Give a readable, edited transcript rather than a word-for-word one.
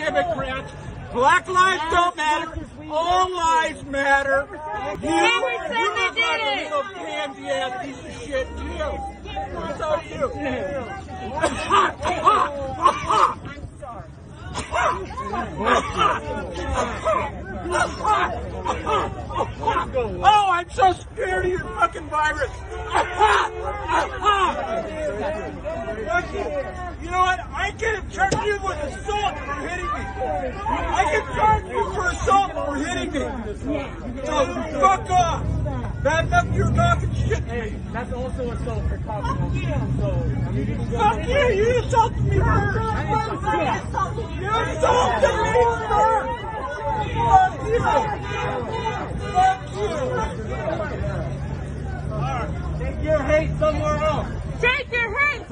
Democrats. Black lives don't matter. All lives matter. You look like a little pansy-ass piece of shit, too. So do you. Oh, I'm so scared of your fucking virus. You know what? I can charge you with assault for hitting me. I can charge you for assault for hitting me. So fuck off. Bad enough you're talking shit to me. That's also assault for talking. Fuck you! You assaulted me first! You assaulted me first! Fuck you! Fuck you! Take your hate somewhere else. Take your hate